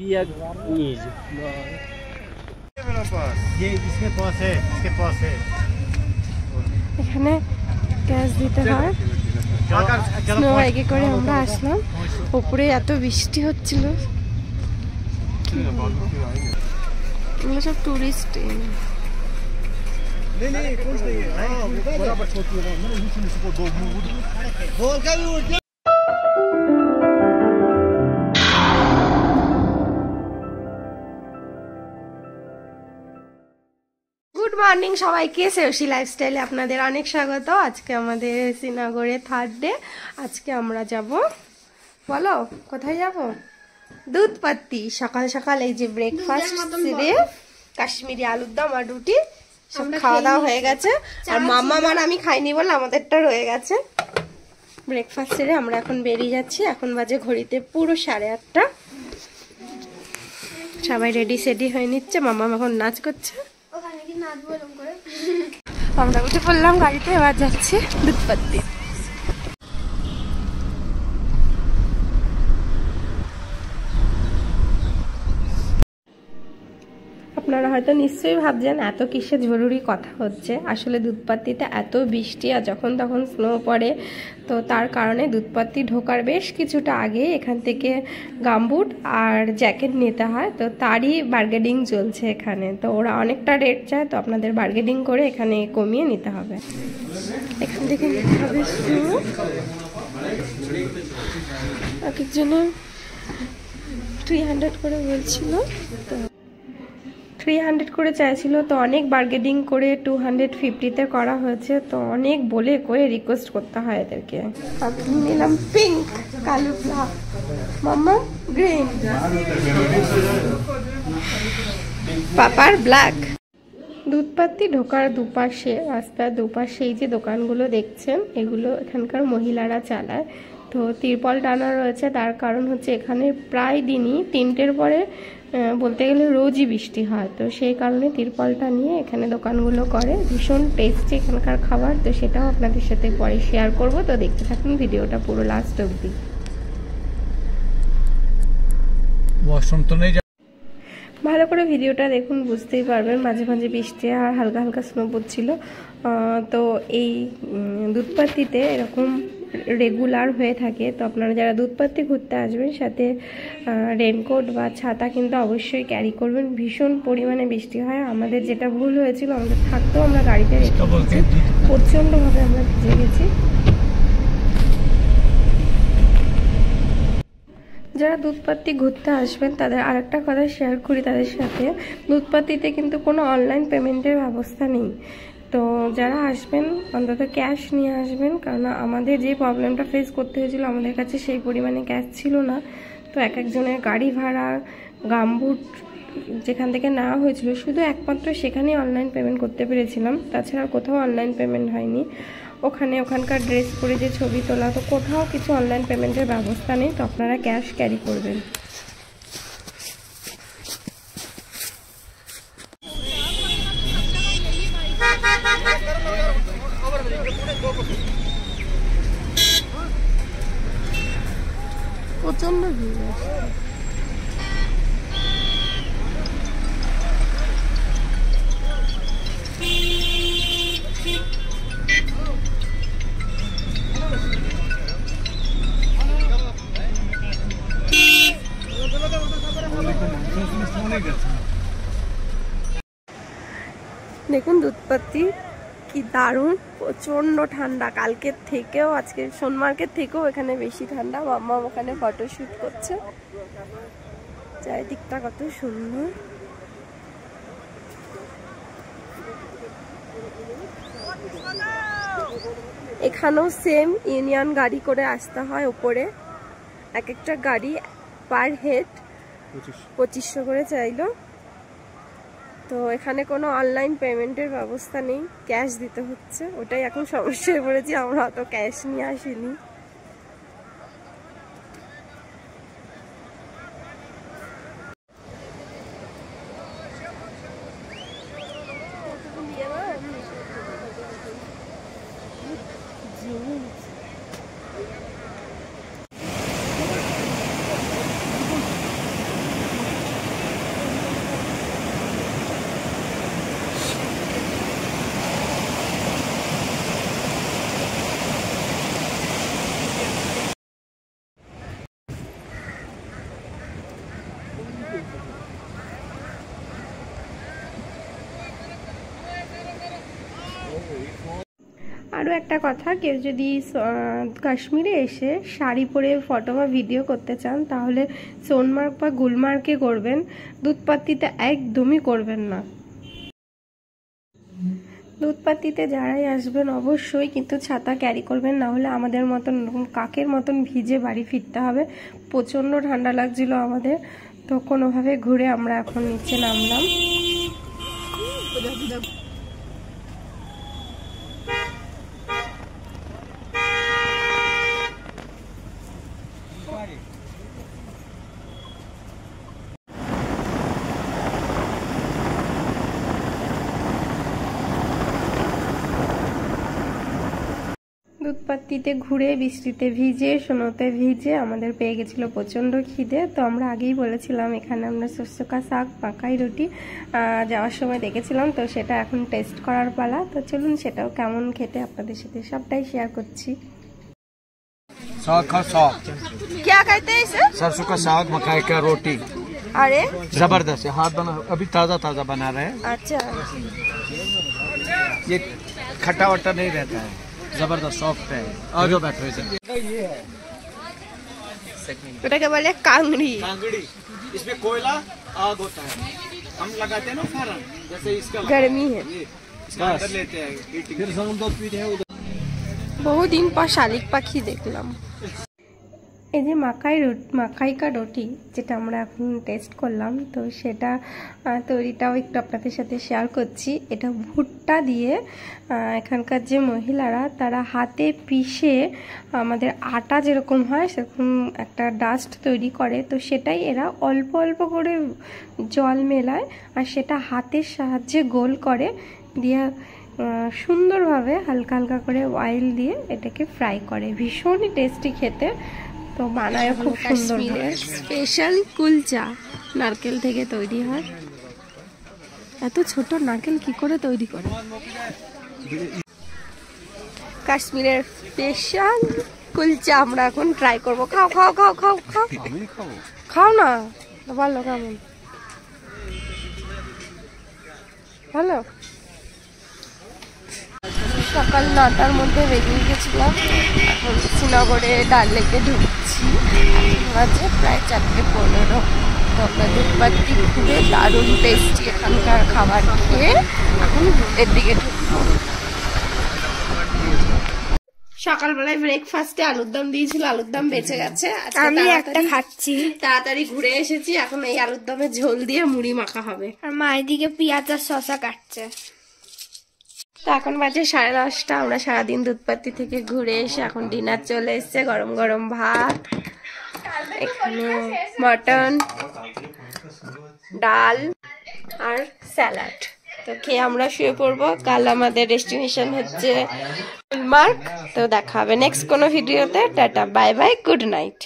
पिया नीज ये इसके पास है এখানে গ্যাস দিতে হয়। স্নো বাইকে করে আমরা আসলাম, উপরে এত বৃষ্টি হচ্ছিল। এগুলো সব টুরিস্ট। গুড মর্নিং সবাইকে, শ্রেয়সী লাইফস্টাইলে আপনাদের অনেক স্বাগত। আজকে আমাদের শ্রীনগরে থার্ড ডে। আজকে আমরা যাব, বলো কোথায় যাব? দুধপাত্তি। সকাল সকাল এই যে ব্রেকফাস্ট সেরে কাশ্মীরি আলুর দম আর রুটি সব খাওয়া দাওয়া হয়ে গেছে। আর মাম্মা আর আমি খাইনি বলে আমাদেরটা রয়ে গেছে। ব্রেকফাস্ট সেরে আমরা এখন বেরিয়ে যাচ্ছি। এখন বাজে ঘড়িতে পুরো 8:30। সবাই রেডি সেডি হয়ে নিচ্ছে। মাম্মা এখন নাচ করছে। আমরা উঠে পড়লাম গাড়িতে, এবার যাচ্ছি দুধপাত্তি। আপনারা হয়তো নিশ্চয়ই ভাবছেন এত কিসের জরুরি কথা হচ্ছে। আসলে দুধপাত্তিতে এত বৃষ্টি আর যখন তখন স্নো পড়ে, তো তার কারণে দুধপাত্তি ঢোকার বেশ কিছুটা আগে এখান থেকে গামবুট আর জ্যাকেট নিতে হয়। তো তারই বার্গেনিং চলছে এখানে। তো ওরা অনেকটা রেট চায়, তো আপনাদের বার্গেনিং করে এখানে কমিয়ে নিতে হবে। এখান থেকে নিতে হবে স্নো। এক একজনে 300 করে বলছিল, তো 300 করে চাইছিল। তো অনেক বার্গেনিং করে 250-তে করা হয়েছে। তো অনেক বলে কয়ে রিকোয়েস্ট করতে হয় এদেরকে। আমি নিলাম পিঙ্ক, কালো ব্ল্যাক, মাম্মা গ্রিন, পাপার ব্ল্যাক। দুধপাত্তি ঢোকার দুপাশে, রাস্তার দুপাশে এই যে দোকানগুলো দেখছেন, এগুলো এখানকার মহিলারা চালায়। তো তিরপল টানা রয়েছে, তার কারণ হচ্ছে এখানে প্রায় দিনই 3টের পরে বলতে গেলে রোজই বৃষ্টি হয়। তো সেই কারণে তিরপলটা নিয়ে এখানে দোকানগুলো করে। ভীষণ টেস্টি এখানকার খাবার। তো সেটাও আপনাদের সাথে পরে শেয়ার করব। তো দেখতে থাকুন ভিডিওটা পুরো লাস্ট অবধি। ভালো করে ভিডিওটা দেখুন, বুঝতেই পারবেন। মাঝে মাঝে বৃষ্টি আর হালকা হালকা স্নো পড়ছিল। তো এই দুধপাত্তিতে এরকম রেগুলার হয়ে থাকে। তো আপনারা যারা দুধপাত্তি ঘুরতে আসবেন, সাথে রেনকোট বা ছাতা কিন্তু অবশ্যই ক্যারি করবেন। ভীষণ পরিমাণে বৃষ্টি হয়। আমাদের যেটা ভুল হয়েছিল, আমাদের থাকতেও আমরা গাড়িতে রেখে দিয়েছি। প্রচণ্ডভাবে আমরা ভিজে গেছি। যারা দুধপাত্তি ঘুরতে আসবেন তাদের আরেকটা কথা শেয়ার করি তাদের সাথে। দুধপাত্তিতে কিন্তু কোনো অনলাইন পেমেন্টের ব্যবস্থা নেই। তো যারা আসবেন অন্তত ক্যাশ নিয়ে আসবেন, কারণ আমাদের যে প্রবলেমটা ফেস করতে হয়েছিল, আমাদের কাছে সেই পরিমাণে ক্যাশ ছিল না। তো এক একজনের গাড়ি ভাড়া, গামবুট যেখান থেকে নেওয়া হয়েছিল, শুধু একমাত্র সেখানেই অনলাইন পেমেন্ট করতে পেরেছিলাম। তাছাড়া কোথাও অনলাইন পেমেন্ট হয়নি। ওখানকার ড্রেস পরে যে ছবি তোলা, তো কোথাও কিছু অনলাইন পেমেন্টের ব্যবস্থা নেই। তো আপনারা ক্যাশ ক্যারি করবেন। প্রচন্ড ভিড়। দেখুন দুধপাত্তি কি দারুণ, প্রচন্ড ঠান্ডা। কালকের থেকেও, আজকে সোনমার্গের থেকেও এখানে বেশি ঠান্ডা। মাম্মা ওখানে ফটোশুট করছে। চারিদিকটা কত সুন্দর। এখানেও সেম ইউনিয়ন গাড়ি করে আসতে হয় উপরে। এক একটা গাড়ি পার হেড 2500 করে চাইলো। তো এখানে কোনো অনলাইন পেমেন্টের ব্যবস্থা নেই, ক্যাশ দিতে হচ্ছে। ওটাই এখন সমস্যায় পড়েছি, আমরা অত ক্যাশ নিয়ে আসিনি। আরও একটা কথা, কেউ যদি কাশ্মীরে এসে শাড়ি পরে ফটো বা ভিডিও করতে চান তাহলে সোনমার্গ বা গুলমার্গে করবেন, দুধপাত্তিতে একদমই করবেন না। দুধপাত্তিতে যারাই আসবেন অবশ্যই কিন্তু ছাতা ক্যারি করবেন, না হলে আমাদের মতন কাকের মতন ভিজে বাড়ি ফিরতে হবে। প্রচণ্ড ঠান্ডা লাগছিল আমাদের, তো কোনোভাবে ঘুরে আমরা এখন নিচে নামলাম। দুধপাত্তিতে ঘুরে বৃষ্টিতে ভিজে স্নোতে ভিজে আমাদের পেয়ে গেছিলো প্রচণ্ড খিদে। তো আমরা আগেই বলেছিলাম এখানে আমরা সরষে শাক মাকাই রুটি যাওয়ার সময় দেখেছিলাম, তো সেটা এখন টেস্ট করার পালা। তো চলুন সেটাও কেমন খেতে আপনাদের সাথে সবটাই শেয়ার করছি। साग का साग, क्या कहते हैं इसे? सरसों का साग, मकाई का रोटी, अरे जबरदस्त है। हाथ बना, अभी ताजा ताजा बना रहे हैं। अच्छा, ये खट्टा वट्टा नहीं रहता है, जबरदस्त सॉफ्ट है। और जो बैठो इसे ওটাকে বলে কাংড়ি। कांगड़ी, इसमें कोयला आग होता है, हम लगाते हैं ना फारन, जैसे इसका गर्मी है, इसका अंदर लेते हैं हीटिंग। फिर हम दूध पीते हैं। বহুদিন পর শালিক পাখি দেখলাম। এই যে মাকাই কা রুটি যেটা আমরা এখন টেস্ট করলাম, তো সেটা তৈরিটাও একটু আপনাদের সাথে শেয়ার করছি। এটা ভুট্টা দিয়ে এখানকার যে মহিলারা তারা হাতে পিষে আমাদের আটা যেরকম হয় সেরকম একটা ডাস্ট তৈরি করে, তো সেটাই এরা অল্প অল্প করে জল মেলায় আর সেটা হাতের সাহায্যে গোল করে দিয়ে সুন্দরভাবে হালকা হালকা করে অয়েল দিয়ে এটাকে ফ্রাই করে। ভীষণই টেস্টি খেতে, তো বানায় খুব সুন্দর। স্পেশাল কুলচা নারকেল থেকে তৈরি হয়। এত ছোট নারকেল কি করে তৈরি করে? কাশ্মীরের স্পেশাল কুলচা আমরা এখন ট্রাই করব। খাও খাও খাও খাও খাও খাও না, ভালো কেমন ভালো। সকাল 9টার মধ্যে বেরিয়ে গেছিলাম, এখন শ্রীনগরে ডাল লেকে ঢুকছি। বাজে প্রায় 4:15। তো আমরা দুধপাত্তি ঘুরে দারুণ টেস্টি এখানকার খাবার খেয়ে এখন এর দিকে ঢুকবো। সকালবেলায় ব্রেকফাস্টে আলুর দম দিয়েছিল, আলুর দম বেঁচে গেছে, আমি একটা খাচ্ছি। তাড়াতাড়ি ঘুরে এসেছি, এখন এই আলুর দমে ঝোল দিয়ে মুড়ি মাখা হবে। আর মা এদিকে পেঁয়াজ আর শসা কাটছে। তো এখন বাজে 10:30। আমরা সারাদিন দুধপাত্তি থেকে ঘুরে এসে এখন ডিনার চলে এসছে। গরম গরম ভাত, এখানে মটন, ডাল আর স্যালাড। তো খেয়ে আমরা শুয়ে পড়বো। কাল আমাদের ডেস্টিনেশন হচ্ছে গুলমার্গ। তো দেখা হবে নেক্সট কোনো ভিডিওতে। Tata, bye bye, good night.